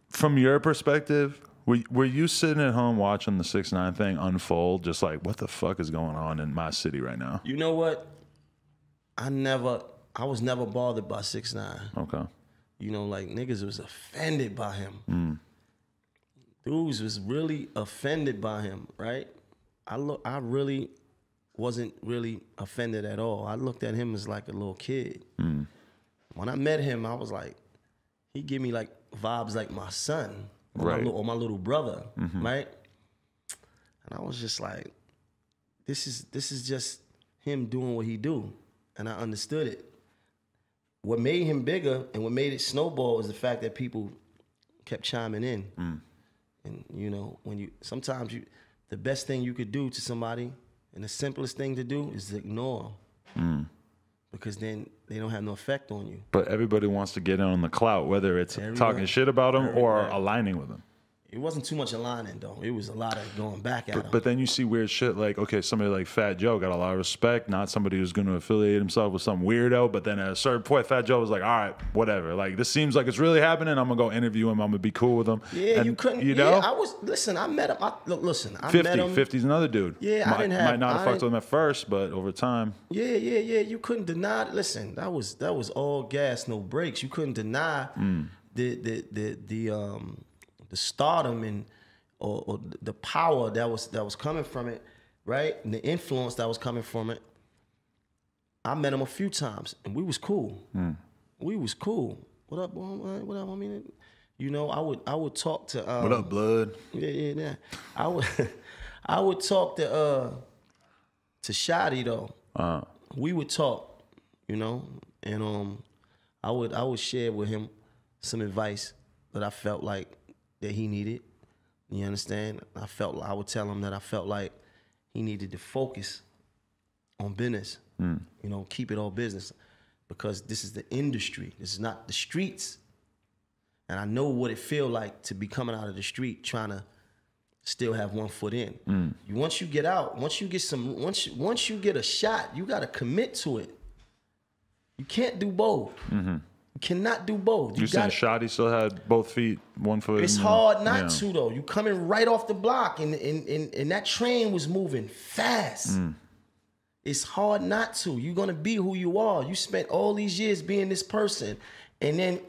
from your perspective, were you sitting at home watching the 6ix9ine thing unfold, just like, what the fuck is going on in my city right now? You know what? I was never bothered by 6ix9ine. Okay. You know, like niggas was offended by him. Dudes was really offended by him, right? I really wasn't really offended at all. I looked at him as like a little kid. When I met him, I was like, he give me like vibes like my son or my little brother, right? And I was just like, this is just him doing what he do, and I understood it. What made him bigger and what made it snowball was the fact that people kept chiming in. And you know, sometimes the best thing you could do to somebody and the simplest thing to do is to ignore them. Because then they don't have no effect on you. But everybody wants to get in on the clout, whether it's talking shit about them or aligning with them. It wasn't too much aligning, though. It was a lot of going back at him. But then you see weird shit like, okay, somebody like Fat Joe got a lot of respect, not somebody who's going to affiliate himself with some weirdo, but then at a certain point, Fat Joe was like, all right, whatever. Like, this seems like it's really happening. I'm going to go interview him. I'm going to be cool with him. Yeah, and, you couldn't. You know? Yeah, I met him. I 50, met him. 50's another dude. Yeah, might not have fucked with him at first, but over time. Yeah. You couldn't deny. Listen, that was all gas, no brakes. You couldn't deny the stardom and or the power that was coming from it, right? And the influence that was coming from it. I met him a few times, and we was cool. We was cool. What up, boy? What up? I mean, you know, I would talk to. What up, blood? Yeah. I would talk to Shotty though. We would talk, you know, and I would share with him some advice that I felt like that he needed. You understand? I would tell him that I felt like he needed to focus on business. You know, keep it all business, because this is the industry. This is not the streets. And I know what it feel like to be coming out of the street trying to still have one foot in. Once you get out, once you get a shot, you got to commit to it. You can't do both. You cannot do both. You saying Shotty still had both feet, one foot? It's hard not to though. You coming right off the block, and that train was moving fast. It's hard not to. You're gonna be who you are. You spent all these years being this person, and then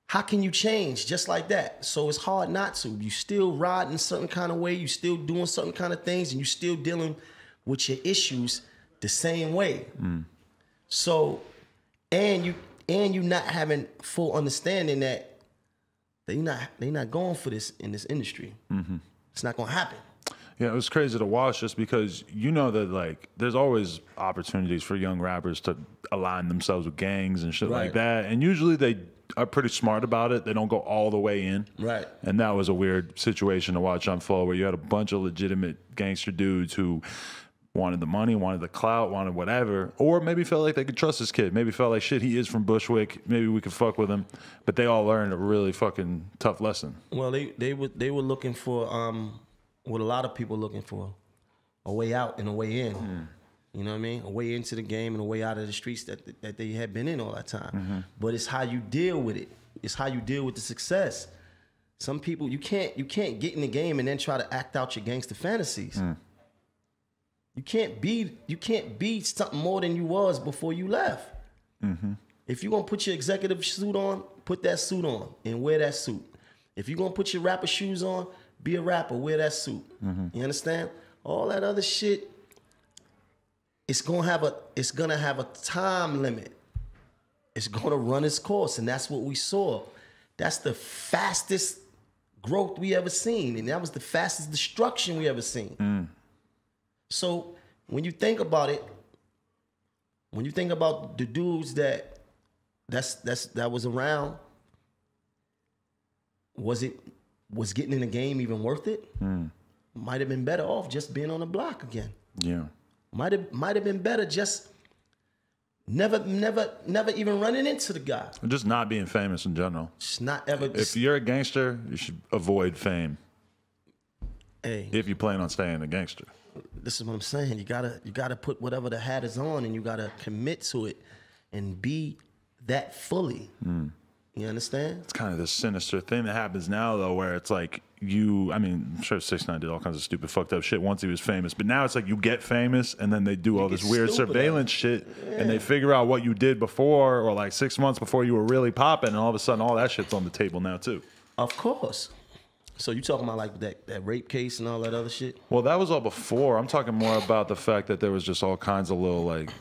how can you change just like that? So it's hard not to. You still riding a certain kind of way. You still doing certain kind of things, and you still dealing with your issues the same way. So, and you not having full understanding that they not going for this in this industry. It's not gonna happen. Yeah, it was crazy to watch just because you know that like there's always opportunities for young rappers to align themselves with gangs and shit like that, and usually they are pretty smart about it. They don't go all the way in. Right. And that was a weird situation to watch unfold where you had a bunch of legitimate gangster dudes who wanted the money, wanted the clout, wanted whatever, or maybe felt like they could trust this kid. Maybe felt like, shit, he is from Bushwick. Maybe we could fuck with him. But they all learned a really fucking tough lesson. Well, they were looking for what a lot of people looking for, a way out and a way in. You know what I mean? A way into the game and a way out of the streets that they had been in all that time. But it's how you deal with it. It's how you deal with the success. Some people, you can't get in the game and then try to act out your gangster fantasies. You can't be something more than you was before you left. If you're gonna put your executive suit on, put that suit on and wear that suit. If you're gonna put your rapper shoes on, be a rapper, wear that suit. You understand? All that other shit, it's gonna have a time limit. It's gonna run its course, and that's what we saw. That's the fastest growth we ever seen, and that was the fastest destruction we ever seen. So when you think about it, when you think about the dudes that was around, was getting in the game even worth it? Might have been better off just being on the block again. Yeah. Might have been better just never even running into the guy. Just not being famous in general. Just not ever. If you're a gangster, you should avoid fame. Hey. If you plan on staying a gangster. This is what I'm saying. You gotta put whatever the hat is on, and you gotta commit to it and be that fully. You You understand? It's kind of this sinister thing that happens now, though, where it's like I'm sure 6ix9ine did all kinds of stupid, fucked up shit once he was famous, but now it's like you get famous and then they do all this weird surveillance shit and they figure out what you did before or like 6 months before you were really popping, and all of a sudden all that shit's on the table now, too. Of course. So you talking about like that rape case and all that other shit? Well, that was all before. I'm talking more about the fact that there was just all kinds of little like,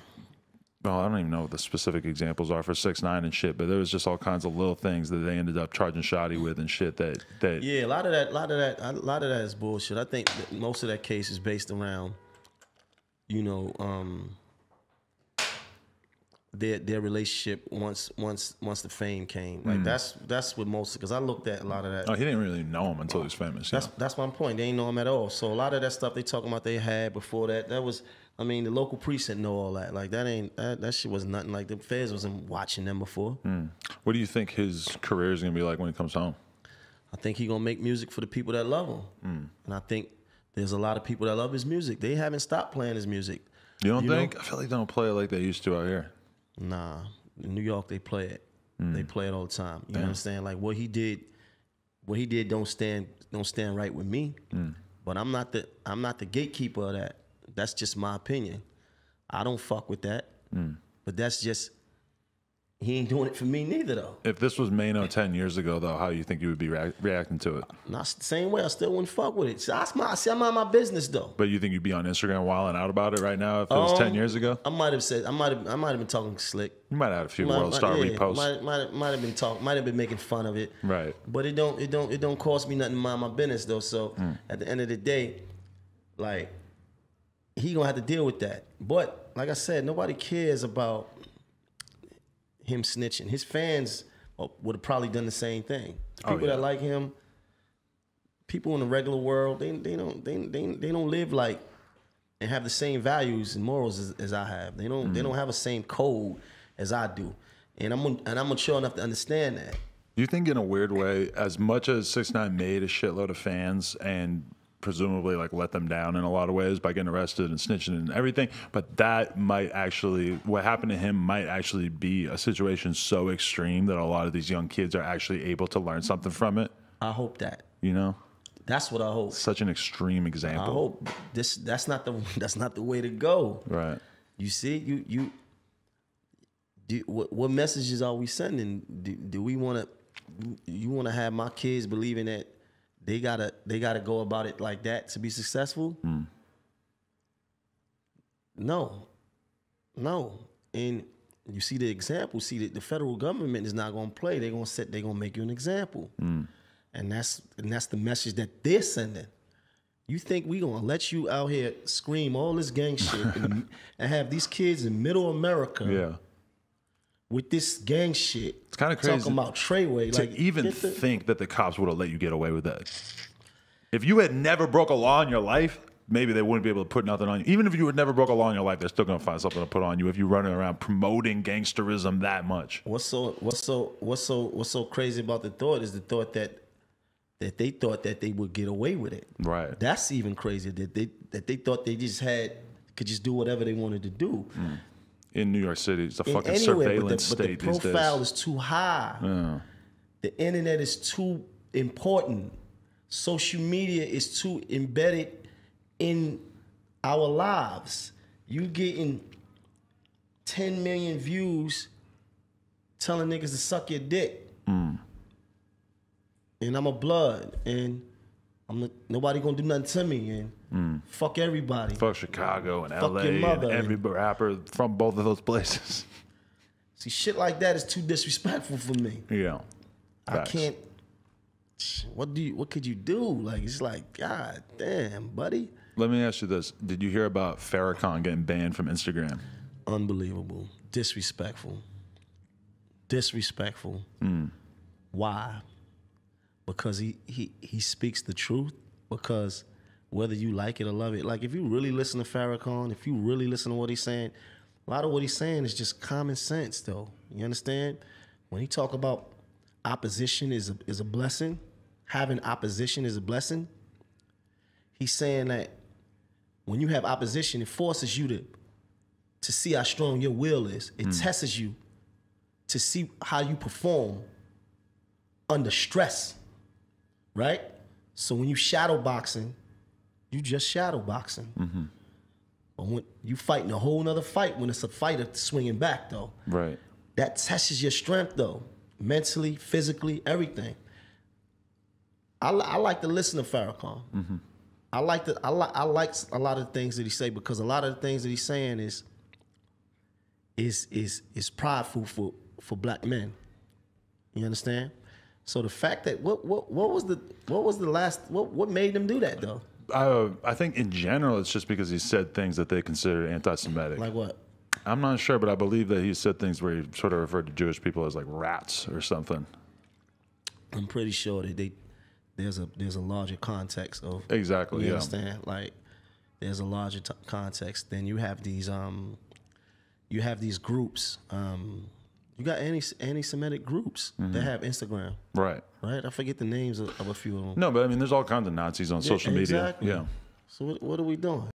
well, I don't even know what the specific examples are for 6ix9ine and shit, but there was just all kinds of little things that they ended up charging Shotty with and shit that yeah, a lot of that is bullshit. I think that most of that case is based around, you know, their relationship once the fame came. Like that's what most, because I looked at a lot of that. Oh, he didn't really know him until he was famous. That's my point. They ain't know him at all. So a lot of that stuff they talking about they had before that was. I mean, the local precinct know all that. Like that shit was nothing. Like the feds wasn't watching them before. What do you think his career is gonna be like when he comes home? I think he gonna make music for the people that love him, and I think there's a lot of people that love his music. They haven't stopped playing his music. You don't think? I feel like they don't play it like they used to out here. Nah, in New York they play it. They play it all the time. You understand? Like what he did don't stand right with me. But I'm not the gatekeeper of that. That's just my opinion. I don't fuck with that. But that's just, he ain't doing it for me neither, though. If this was Maino 10 years ago, though, how do you think you would be reacting to it? Not the same way. I still wouldn't fuck with it. See, I'm out my business, though. But you think you'd be on Instagram wilding out about it right now if it was 10 years ago? I might have been talking slick. You might have had a few World Star reposts. Might have been talking. Might have been making fun of it. Right. But it don't cost me nothing to mind my business, though. So at the end of the day, like, he gonna have to deal with that. But like I said, nobody cares about him snitching. His fans would have probably done the same thing. The people that like him, people in the regular world, they don't live like and have the same values and morals as I have. They don't have the same code as I do. And I'm mature enough to understand that. Do you think in a weird way, as much as 6ix9ine made a shitload of fans and presumably like let them down in a lot of ways by getting arrested and snitching and everything, but that might actually, what happened to him might actually be a situation so extreme that a lot of these young kids are actually able to learn something from it? I hope that. You know? That's what I hope. Such an extreme example. I hope that's not the way to go. Right. You see, what messages are we sending? Do we want to have my kids believing that they gotta go about it like that to be successful? No. And you see the example. See that the federal government is not gonna play. They're gonna make you an example. And that's the message that they're sending. You think we gonna let you out here scream all this gang shit and have these kids in middle America with this gang shit? It's kind of crazy talking about Treyway. To even think that the cops would have let you get away with that. If you had never broke a law in your life, maybe they wouldn't be able to put nothing on you. Even if you had never broke a law in your life, they're still gonna find something to put on you if you're running around promoting gangsterism that much. What's so crazy about the thought is the thought that they thought that they would get away with it. Right. That's even crazier. That they thought they could just do whatever they wanted to do. In New York City, it's a fucking surveillance state these days. But the profile is too high. The internet is too important. Social media is too embedded in our lives. You getting 10 million views telling niggas to suck your dick. And I'm a blood, and nobody gonna do nothing to me, and fuck everybody. Fuck Chicago and fuck LA your mother, and every rapper from both of those places. See, shit like that is too disrespectful for me. Yeah. Facts. I can't. What could you do? Like, it's like, God damn, buddy. Let me ask you this. Did you hear about Farrakhan getting banned from Instagram? Unbelievable. Disrespectful. Why? Because he speaks the truth. Because whether you like it or love it, like if you really listen to Farrakhan, if you really listen to what he's saying, a lot of what he's saying is just common sense, though. You understand? When he talk about opposition is a blessing, having opposition is a blessing, he's saying that when you have opposition, it forces you to see how strong your will is. It tests you to see how you perform under stress, right? So when you shadow boxing, you just shadow boxing. Mm-hmm. But when you fighting a whole nother fight, when it's a fighter swinging back though, right? That tests your strength though, mentally, physically, everything. I like to listen to Farrakhan. Mm-hmm. I like a lot of the things that he say, because a lot of the things that he's saying is prideful for black men. You understand? So the fact that what made them do that though? I think in general it's just because he said things that they considered anti-Semitic. Like what? I'm not sure, but I believe that he said things where he sort of referred to Jewish people as like rats or something. I'm pretty sure that there's a larger context of exactly. You understand? Like there's a larger context. Then you have these groups. You got anti-Semitic groups that have Instagram. Right. Right. I forget the names of a few of them. No, but I mean, there's all kinds of Nazis on social media. Exactly. Yeah. So what are we doing?